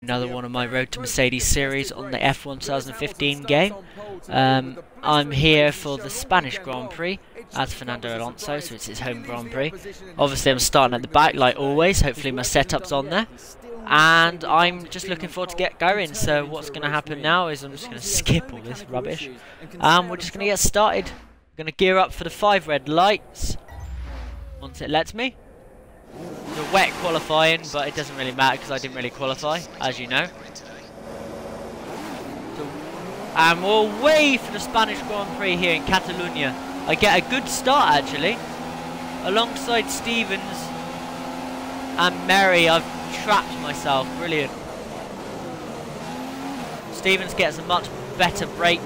Another one of my Road to Mercedes series on the F1 2015 game. I'm here for the Spanish Grand Prix as Fernando Alonso, so it's his home Grand Prix. Obviously I'm starting at the back like always, hopefully my setup's on there. And I'm just looking forward to get going, so what's going to happen now is I'm just going to skip all this rubbish. We're just going to get started. I'm going to gear up for the 5 red lights, once it lets me. The wet qualifying, but it doesn't really matter because I didn't really qualify, as you know. And we're away for the Spanish Grand Prix here in Catalonia. I get a good start actually. Alongside Stevens and Mary, I've trapped myself. Brilliant. Stevens gets a much better break.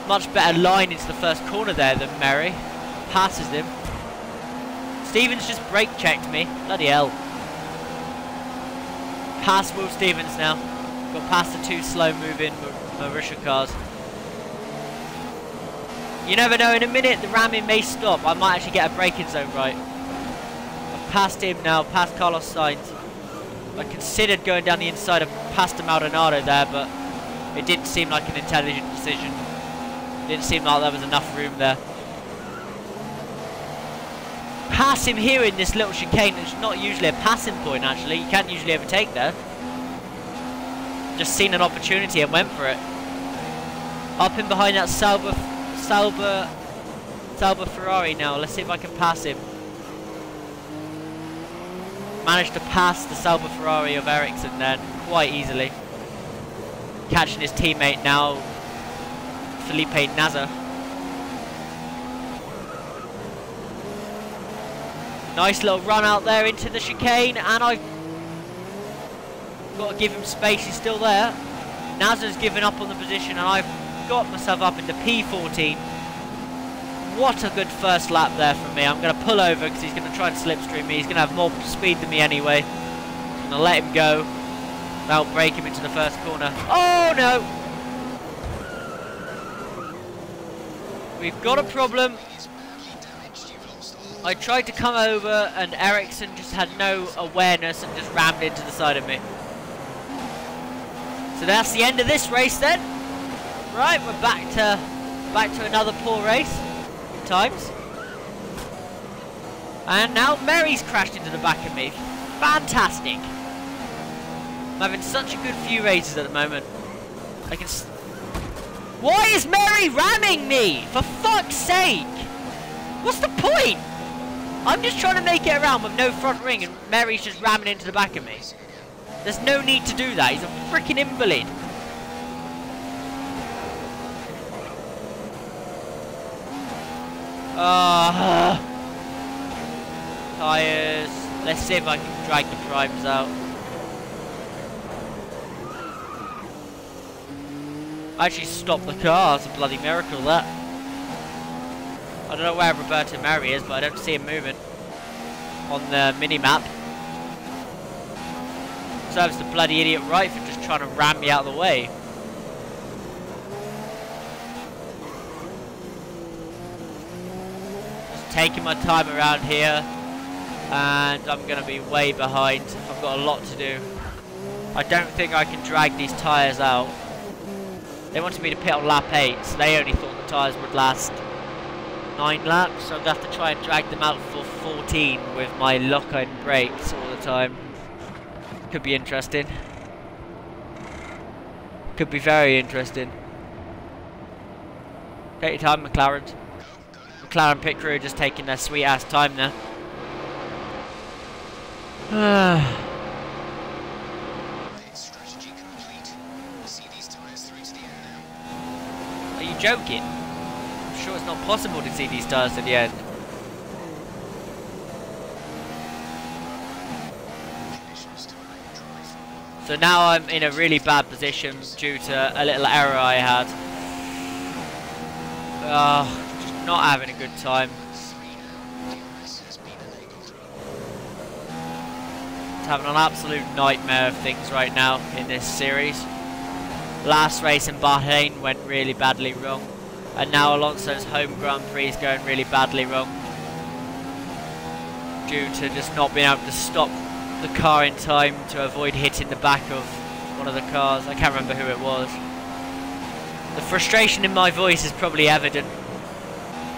Much better line into the first corner there than Mary. Passes him. Stevens just brake checked me. Bloody hell. Past Will Stevens now. Got past the 2 slow moving Marisha cars. You never know, in a minute the ramming may stop. I might actually get a braking zone right. I've passed him now, past Carlos Sainz. I considered going down the inside of past Maldonado there, but it didn't seem like an intelligent decision. Didn't seem like there was enough room there. Pass him here in this little chicane. It's not usually a passing point actually. You can't usually overtake there. Just seen an opportunity and went for it. Up in behind that Sauber Ferrari now. Let's see if I can pass him. Managed to pass the Sauber Ferrari of Ericsson then quite easily. Catching his teammate now, Felipe Nasser. Nice little run out there into the chicane, and I've got to give him space. He's still there. Nasser's given up on the position, and I've got myself up into P14. What a good first lap there from me. I'm going to pull over because he's going to try and slipstream me. He's going to have more speed than me anyway. I'm going to let him go. That'll break him into the first corner. Oh no! We've got a problem. I tried to come over and Ericsson just had no awareness and just rammed into the side of me. So that's the end of this race then. Right, we're back to another poor race. Good times. And now Mary's crashed into the back of me. Fantastic. I'm having such a good few races at the moment. Why is Mary ramming me? For fuck's sake! What's the point? I'm just trying to make it around with no front ring and Mary's just ramming into the back of me. There's no need to do that. He's a freaking invalid. Tyres. Let's see if I can drag the primes out. I actually stopped the car. It's a bloody miracle that. I don't know where Roberto Mary is, but I don't see him moving on the mini-map. Serves the bloody idiot right for just trying to ram me out of the way. Just taking my time around here, and I'm going to be way behind. I've got a lot to do. I don't think I can drag these tyres out. They wanted me to pit on lap 8, so they only thought the tyres would last 9 laps, so I'm going to have to try and drag them out for 14 with my lock-on brakes all the time. Could be interesting. Could be very interesting. Take your time, McLaren. McLaren pit crew just taking their sweet ass time there. Are you joking? I'm sure it's not possible to see these tyres to the end. So now I'm in a really bad position due to a little error I had. Just not having a good time. It's having an absolute nightmare of things right now in this series. Last race in Bahrain went really badly wrong. And now Alonso's home Grand Prix is going really badly wrong. Due to just not being able to stop the car in time to avoid hitting the back of one of the cars. I can't remember who it was. The frustration in my voice is probably evident.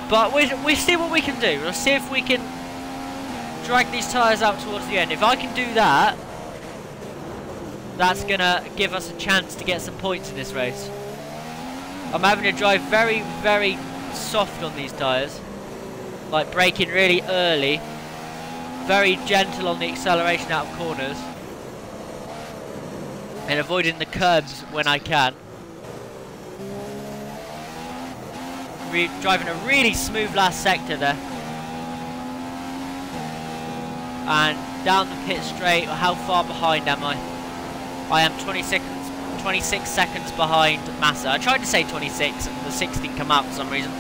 But we'll see what we can do. We'll see if we can drag these tyres out towards the end. If I can do that, that's going to give us a chance to get some points in this race. I'm having to drive very, very soft on these tyres. Like braking really early. Very gentle on the acceleration out of corners. And avoiding the curbs when I can. Driving a really smooth last sector there. And down the pit straight. How far behind am I? I am 26 seconds behind Massa. I tried to say 26 and the 6 didn't come out for some reason.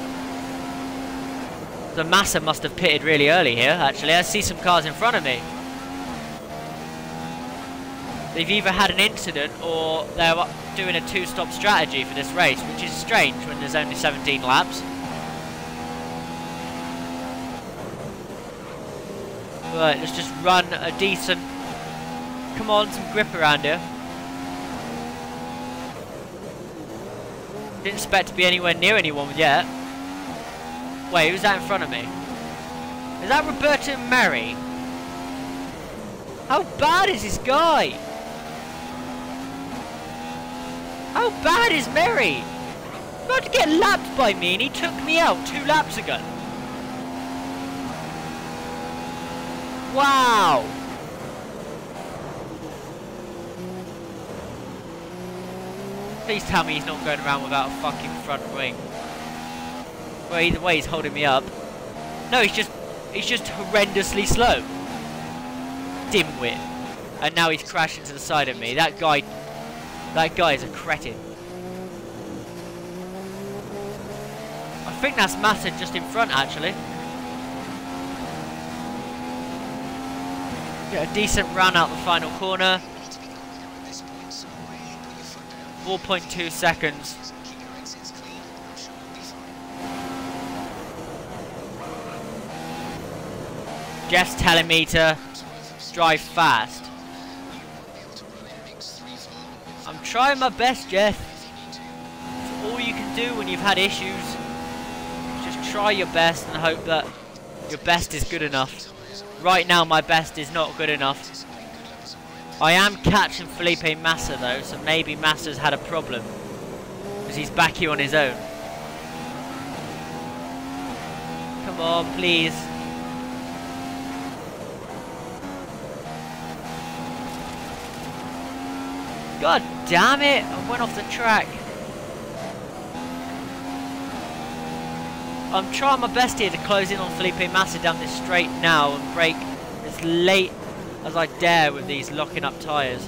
The Massa must have pitted really early here, actually. I see some cars in front of me. They've either had an incident or they're doing a two-stop strategy for this race, which is strange when there's only 17 laps. Right, let's just run a decent... Come on, some grip around here. Didn't expect to be anywhere near anyone yet. Wait, who's that in front of me? Is that Roberto Meri? How bad is this guy? How bad is Meri? About to get lapped by me and he took me out 2 laps ago. Wow. Please tell me he's not going around without a fucking front wing. Well, either way, he's holding me up. No, he's just horrendously slow. Dimwit. And now he's crashing to the side of me. That guy is a cretin. I think that's Massa just in front, actually. Get a decent run out the final corner. 4.2 seconds. Jeff's telling me to drive fast. I'm trying my best, Jeff. It's all you can do when you've had issues. Just try your best and hope that your best is good enough. Right now my best is not good enough. I am catching Felipe Massa though, so maybe Massa's had a problem. Because he's back here on his own. Come on, please. God damn it, I went off the track. I'm trying my best here to close in on Felipe Massa down this straight now and brake as late as I dare with these locking up tyres.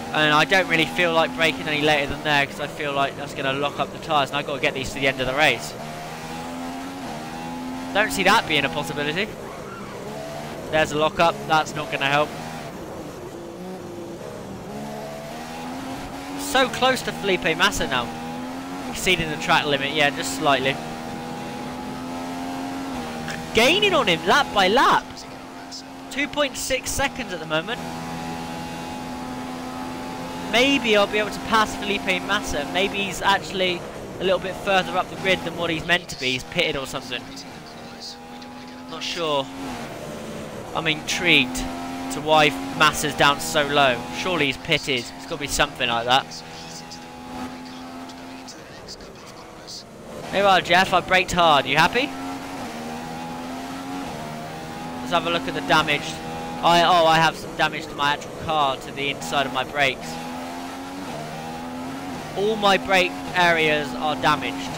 And I don't really feel like braking any later than there because I feel like that's going to lock up the tyres and I've got to get these to the end of the race. Don't see that being a possibility. There's a lock up, that's not going to help. So close to Felipe Massa now. Exceeding the track limit, yeah, just slightly. Gaining on him lap by lap. 2.6 seconds at the moment. Maybe I'll be able to pass Felipe Massa. Maybe he's actually a little bit further up the grid than what he's meant to be. He's pitted or something. Not sure. I'm intrigued to why Massa's down so low. Surely he's pitted. It's got to be something like that. There you are, Jeff. I braked hard. You happy? Let's have a look at the damage. I have some damage to my actual car, to the inside of my brakes. All my brake areas are damaged.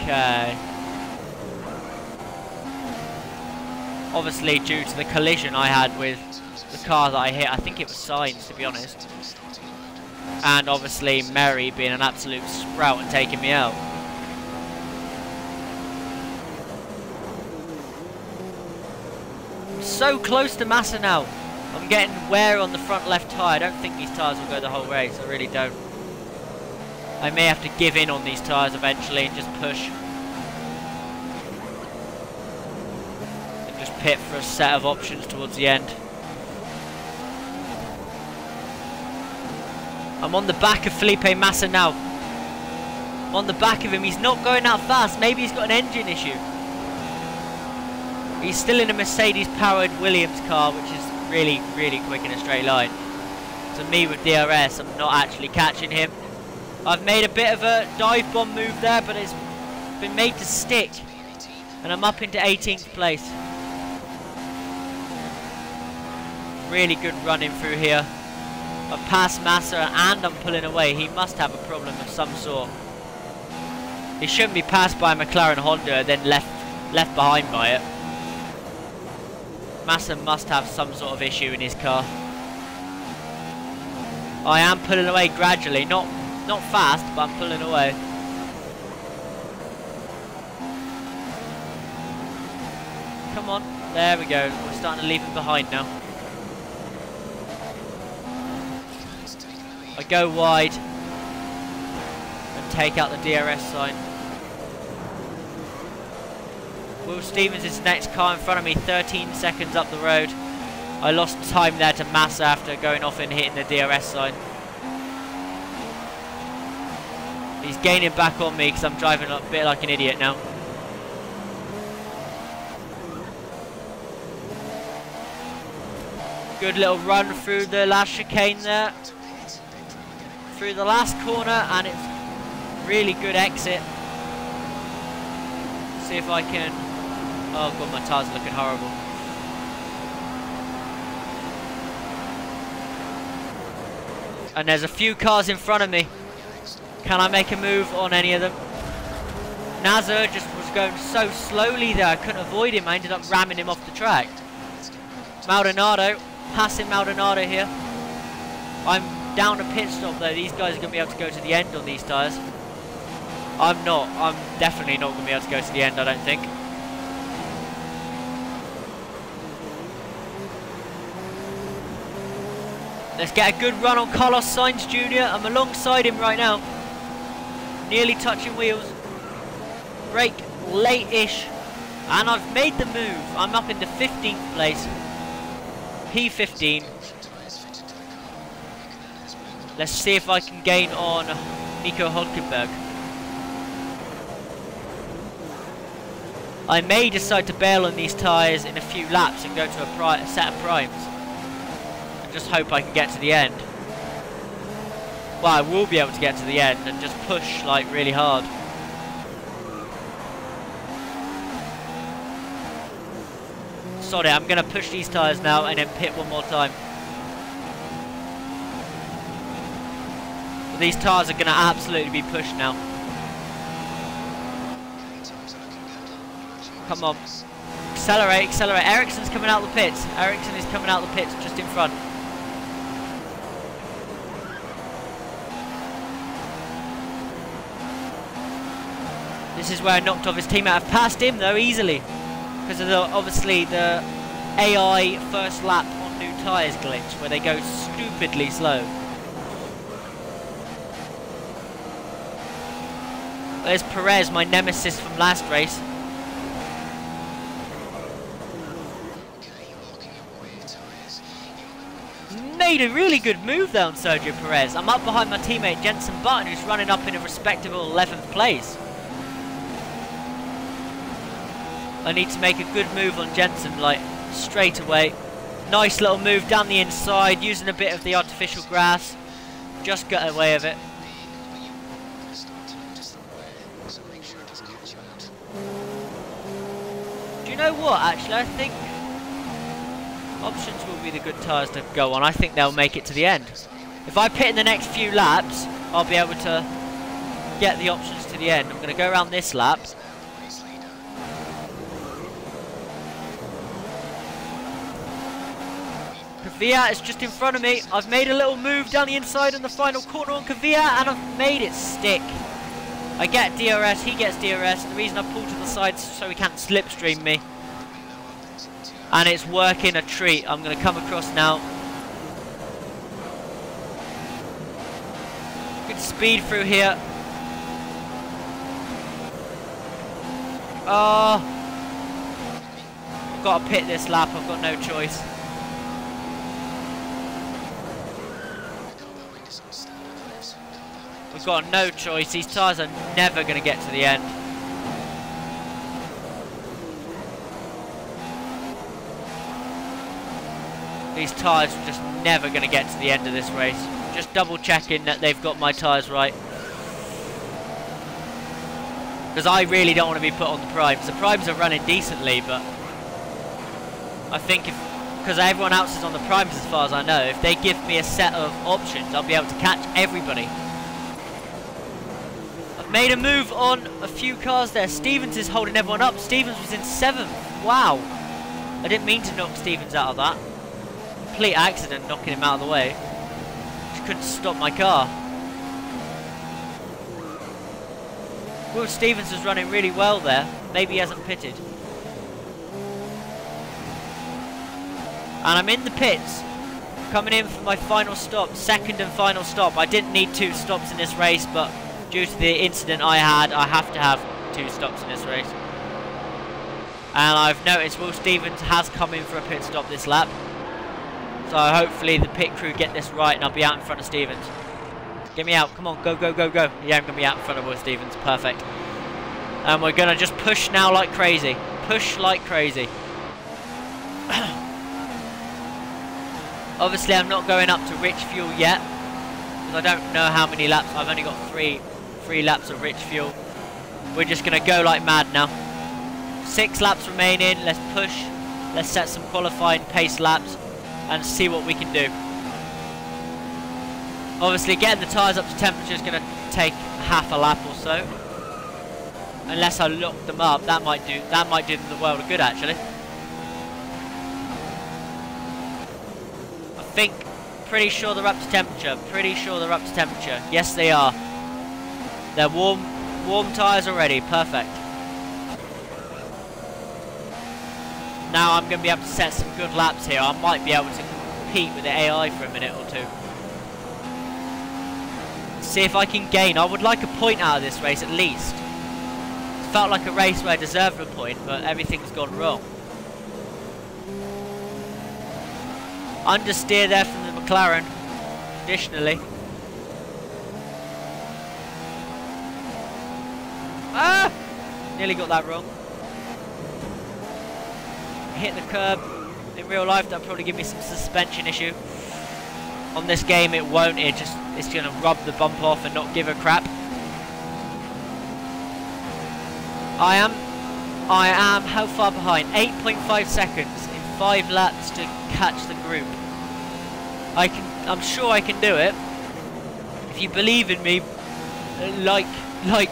Okay. Obviously due to the collision I had with the car that I hit. I think it was Sainz, to be honest. And obviously Meri being an absolute sprout and taking me out. So close to Massa now. I'm getting wear on the front left tyre. I don't think these tyres will go the whole race. I really don't. I may have to give in on these tyres eventually and just push. And just pit for a set of options towards the end. I'm on the back of Felipe Massa now. I'm on the back of him. He's not going that fast. Maybe he's got an engine issue. He's still in a Mercedes-powered Williams car, which is really, really quick in a straight line. So me with DRS, I'm not actually catching him. I've made a bit of a dive bomb move there, but it's been made to stick. And I'm up into 18th place. Really good running through here. I've passed Massa and I'm pulling away. He must have a problem of some sort. He shouldn't be passed by a McLaren Honda and then left behind by it. Massa must have some sort of issue in his car. I am pulling away gradually, not fast, but I'm pulling away. Come on, there we go. We're starting to leave him behind now. I go wide and take out the DRS sign. Will Stevens is the next car in front of me, 13 seconds up the road. I lost time there to Massa after going off and hitting the DRS sign. He's gaining back on me because I'm driving a bit like an idiot now. Good little run through the last chicane there. Through the last corner, and it's really good exit. See if I can... Oh god, my tyres are looking horrible. And there's a few cars in front of me. Can I make a move on any of them? Nazar just was going so slowly there, I couldn't avoid him. I ended up ramming him off the track. Maldonado, passing Maldonado here. I'm down a pit stop though. These guys are going to be able to go to the end on these tyres. I'm not. I'm definitely not going to be able to go to the end, I don't think. Let's get a good run on Carlos Sainz Jr. I'm alongside him right now. Nearly touching wheels. Brake late-ish. And I've made the move. I'm up into 15th place. P15. Let's see if I can gain on Nico Hülkenberg. I may decide to bail on these tyres in a few laps and go to a set of primes. And just hope I can get to the end. Well, I will be able to get to the end and just push like really hard. Sorry, I'm going to push these tyres now and then pit one more time. These tyres are going to absolutely be pushed now. Come on. Accelerate, accelerate. Ericsson's coming out the pits. Ericsson is coming out the pits just in front. This is where I knocked off his teammate. I've passed him though easily. Because of obviously the AI first lap on new tyres glitch where they go stupidly slow. There's Perez, my nemesis from last race. Made a really good move there on Sergio Perez. I'm up behind my teammate Jenson Button, who's running up in a respectable 11th place. I need to make a good move on Jenson, like straight away. Nice little move down the inside, using a bit of the artificial grass. Just got away with it. Do you know what, actually? I think options will be the good tyres to go on. I think they'll make it to the end. If I pit in the next few laps, I'll be able to get the options to the end. I'm going to go around this lap. Kvyat is just in front of me. I've made a little move down the inside in the final corner on Kvyat and I've made it stick. I get DRS, he gets DRS. The reason I pulled to the side is so he can't slipstream me. And it's working a treat. I'm going to come across now. Good speed through here. I've got to pit this lap, I've got no choice. We've got no choice, these tyres are never going to get to the end. These tyres are just never going to get to the end of this race. Just double checking that they've got my tyres right. Because I really don't want to be put on the primes. The primes are running decently, but I think because everyone else is on the primes as far as I know, if they give me a set of options, I'll be able to catch everybody. I've made a move on a few cars there. Stevens is holding everyone up. Stevens was in 7th. Wow. I didn't mean to knock Stevens out of that. Complete accident knocking him out of the way. Just couldn't stop my car. Will Stevens was running really well there. Maybe he hasn't pitted. And I'm in the pits. Coming in for my final stop. Second and final stop. I didn't need 2 stops in this race, but due to the incident I had, I have to have 2 stops in this race. And I've noticed Will Stevens has come in for a pit stop this lap. So hopefully the pit crew get this right and I'll be out in front of Stevens. Get me out, come on, go, go, go, go. Yeah, I'm going to be out in front of Will Stevens, perfect. And we're going to just push now like crazy. Push like crazy. Obviously I'm not going up to rich fuel yet, because I don't know how many laps. I've only got three laps of rich fuel. We're just going to go like mad now. 6 laps remaining, let's push. Let's set some qualifying pace laps and see what we can do. Obviously getting the tyres up to temperature is going to take half a lap or so. Unless I lock them up, that might do them the world of good actually. I think, pretty sure they're up to temperature. Pretty sure they're up to temperature. Yes they are. They're warm tyres already, perfect. Now I'm going to be able to set some good laps here. I might be able to compete with the AI for a minute or two. See if I can gain. I would like a point out of this race at least. It felt like a race where I deserved a point, but everything's gone wrong. Understeer there from the McLaren, traditionally. Ah! Nearly got that wrong. Hit the curb. In real life that'll probably give me some suspension issue. On this game it won't, it's gonna rub the bump off and not give a crap. I am how far behind? 8.5 seconds in 5 laps to catch the group. I'm sure I can do it. If you believe in me, like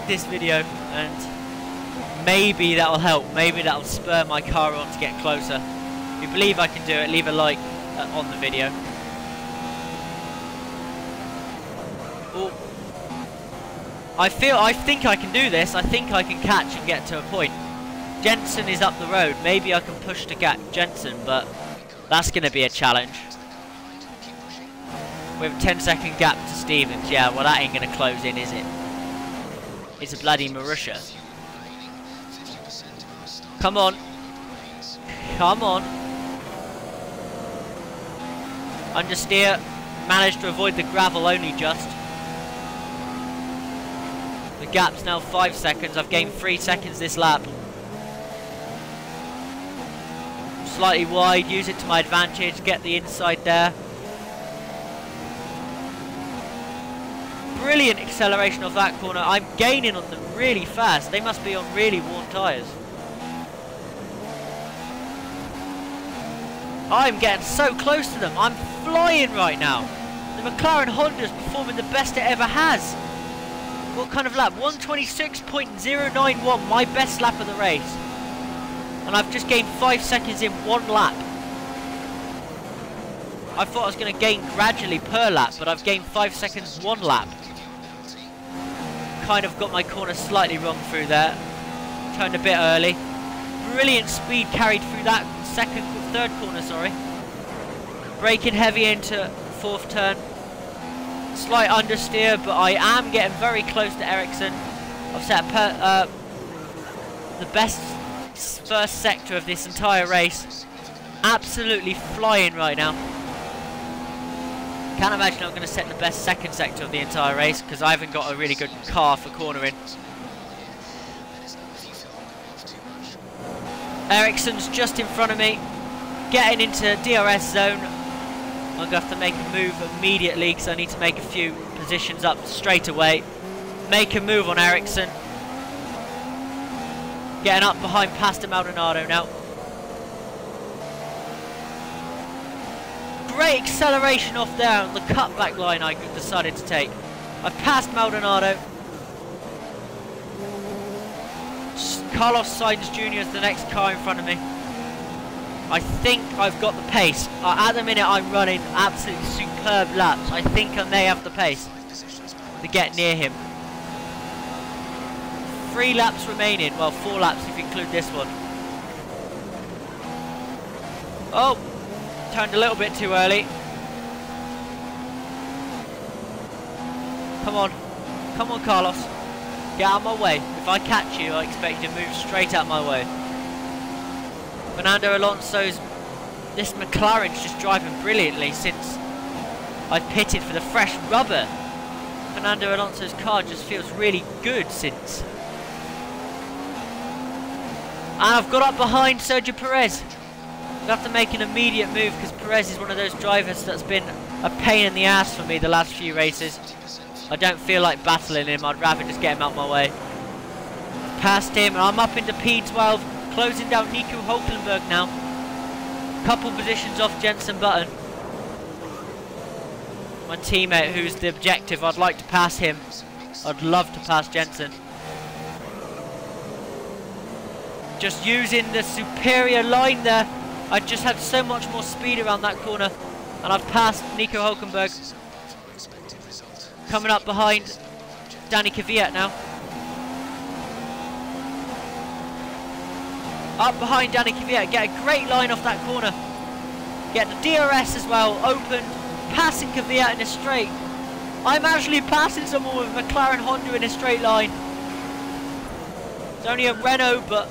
this video, and maybe that'll help. Maybe that'll spur my car on to get closer. If you believe I can do it, leave a like on the video. Ooh. I think I can do this. I think I can catch and get to a point. Jensen is up the road. Maybe I can push to get Jensen, but that's going to be a challenge. We have a 10-second gap to Stevens. Yeah, well that ain't going to close in, is it? It's a bloody Marussia. Come on. Come on. Understeer. Managed to avoid the gravel only just. The gap's now 5 seconds. I've gained 3 seconds this lap. Slightly wide. Use it to my advantage. Get the inside there. Brilliant acceleration of that corner. I'm gaining on them really fast. They must be on really worn tyres. I'm getting so close to them. I'm flying right now. The McLaren Honda's performing the best it ever has. What kind of lap? 126.091, my best lap of the race. And I've just gained 5 seconds in 1 lap. I thought I was going to gain gradually per lap, but I've gained 5 seconds 1 lap. Kind of got my corner slightly wrong through there. Turned a bit early. Brilliant speed carried through that third corner, sorry. Braking heavy into 4th turn. Slight understeer, but I am getting very close to Ericsson. I've set the best first sector of this entire race. Absolutely flying right now. Can't imagine I'm going to set the best second sector of the entire race because I haven't got a really good car for cornering. Ericsson's just in front of me, getting into DRS zone. I'm going to have to make a move immediately because I need to make a few positions up straight away. Make a move on Ericsson. Getting up behind Pastor Maldonado now. Great acceleration off there on the cutback line I decided to take. I've passed Maldonado. Carlos Sainz Jr. is the next car in front of me. I think I've got the pace. At the minute I'm running absolutely superb laps. I think I may have the pace to get near him. 3 laps remaining. Well, 4 laps if you include this one. Oh! Turned a little bit too early. Come on. Come on, Carlos. Get out of my way. If I catch you, I expect you to move straight out my way. Fernando Alonso's... This McLaren's just driving brilliantly since I pitted for the fresh rubber. Fernando Alonso's car just feels really good since. And I've got up behind Sergio Perez. I have to make an immediate move because Perez is one of those drivers that's been a pain in the ass for me the last few races. I don't feel like battling him, I'd rather just get him out my way. Past him, and I'm up into P12, closing down Nico Hulkenberg now. Couple positions off Jenson Button. My teammate, who's the objective, I'd like to pass him. I'd love to pass Jenson. Just using the superior line there. I just had so much more speed around that corner, and I've passed Nico Hulkenberg. Coming up behind Danny Kvyat now. Up behind Danny Kvyat, get a great line off that corner. Get the DRS as well, open, passing Kvyat in a straight. I'm actually passing someone with a McLaren Honda in a straight line. It's only a Renault, but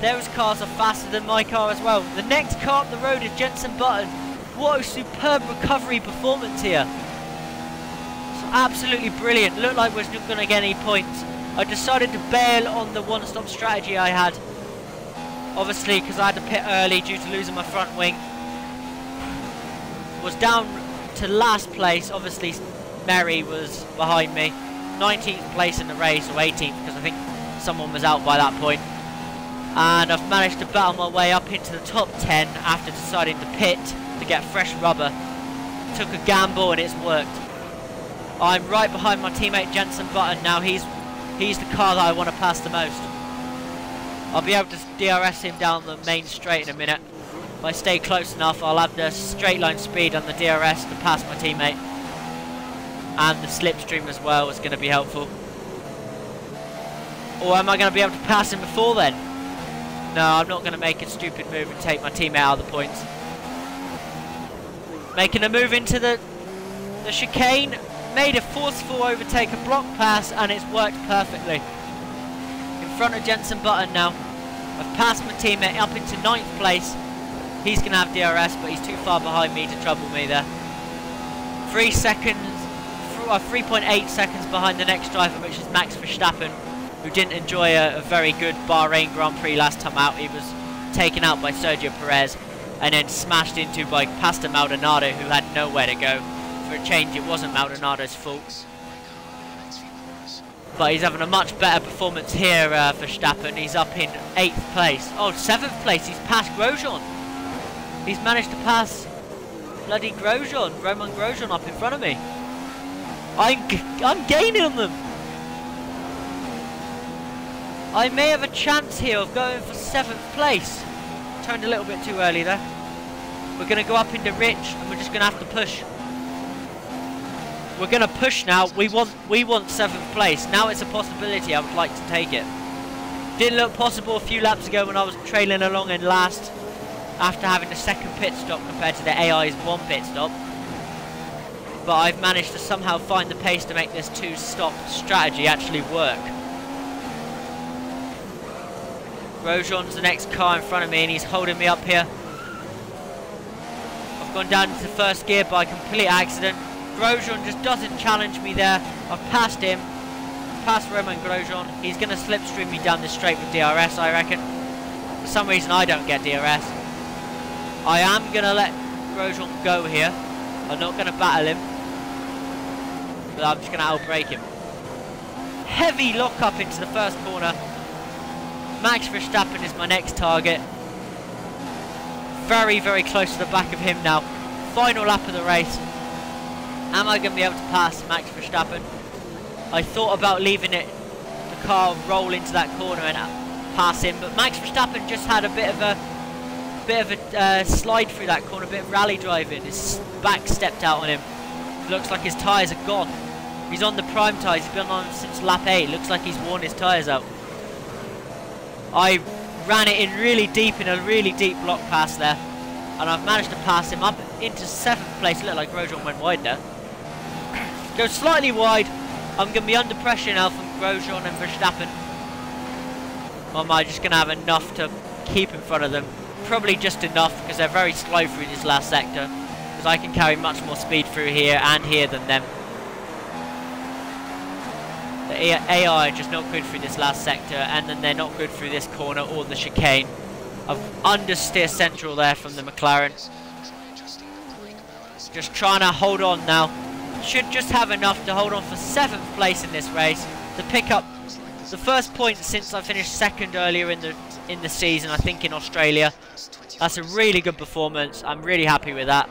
those cars are faster than my car as well. The next car up the road is Jenson Button. What a superb recovery performance here. It's absolutely brilliant. Looked like we're not going to get any points. I decided to bail on the one-stop strategy I had. Obviously, because I had to pit early due to losing my front wing. Was down to last place. Obviously, Mary was behind me. 19th place in the race, or 18th, because I think someone was out by that point. And I've managed to battle my way up into the top 10 after deciding to pit to get fresh rubber. Took a gamble and it's worked. I'm right behind my teammate Jenson Button now. He's the car that I want to pass the most. I'll be able to DRS him down the main straight in a minute. If I stay close enough, I'll have the straight line speed on the DRS to pass my teammate. And the slipstream as well is going to be helpful. Or am I going to be able to pass him before then? No, I'm not going to make a stupid move and take my teammate out of the points. Making a move into the chicane. Made a forceful overtake, a block pass, and it's worked perfectly. In front of Jenson Button now. I've passed my teammate up into 9th place. He's going to have DRS, but he's too far behind me to trouble me there. 3 seconds, 3.8 seconds behind the next driver, which is Max Verstappen, who didn't enjoy a very good Bahrain Grand Prix last time out. He was taken out by Sergio Perez and then smashed into by Pastor Maldonado, who had nowhere to go. For a change, it wasn't Maldonado's fault. But he's having a much better performance here, Verstappen. He's up in 8th place. Oh, 7th place. He's passed Grosjean. He's managed to pass bloody Grosjean, Roman Grosjean up in front of me. I'm gaining on them. I may have a chance here of going for 7th place. Turned a little bit too early there. We're going to go up into Rich and we're just going to have to push. We're going to push now. We want 7th place. Now it's a possibility. I would like to take it. Didn't look possible a few laps ago when I was trailing along in last after having the 2nd pit stop compared to the AI's 1 pit stop. But I've managed to somehow find the pace to make this 2-stop strategy actually work. Grosjean's the next car in front of me and he's holding me up here. I've gone down into first gear by complete accident. Grosjean just doesn't challenge me there. I've passed him. Past Romain Grosjean. He's going to slipstream me down this straight with DRS, I reckon. For some reason I don't get DRS. I am going to let Grosjean go here. I'm not going to battle him. But I'm just going to outbrake him. Heavy lock up into the first corner. Max Verstappen is my next target. Very, very close to the back of him now. Final lap of the race. Am I going to be able to pass Max Verstappen? I thought about leaving the car roll into that corner and pass him, but Max Verstappen just had a bit of a slide through that corner, a bit of rally driving. His back stepped out on him. Looks like his tyres are gone. He's on the prime tyres. He's been on since lap 8. Looks like he's worn his tyres out. I ran it in really deep in a really deep block pass there, and I've managed to pass him up into 7th place. It looked like Grosjean went wide there. Go slightly wide. I'm going to be under pressure now from Grosjean and Verstappen. Or am I just going to have enough to keep in front of them? Probably just enough, because they're very slow through this last sector. Because I can carry much more speed through here and here than them. The AI are just not good through this last sector, and then they're not good through this corner or the chicane. I've understeer central there from the McLaren. Just trying to hold on now. Should just have enough to hold on for 7th place in this race, to pick up the first point since I finished 2nd earlier in the season, I think in Australia. That's a really good performance. I'm really happy with that.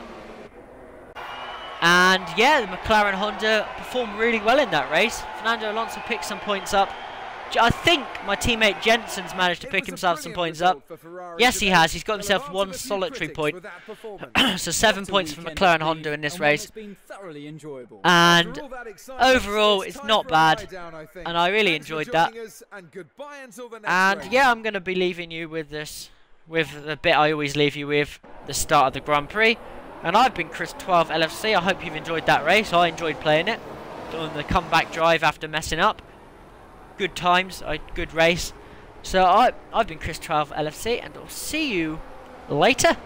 And yeah, the McLaren Honda performed really well in that race. Fernando Alonso picked some points up. I think my teammate Jensen's managed to pick himself some points up. Yes, he has. He's got himself 1 solitary point. So 7 points for McLaren Honda in this race. And overall, it's not bad. And I really enjoyed that. And yeah, I'm going to be leaving you with this, with the bit I always leave you with, the start of the Grand Prix. And I've been Chris 12 LFC. I hope you've enjoyed that race. I enjoyed playing it. Doing the comeback drive after messing up. Good times, a good race. So I've been Chris 12 LFC, and I'll see you later.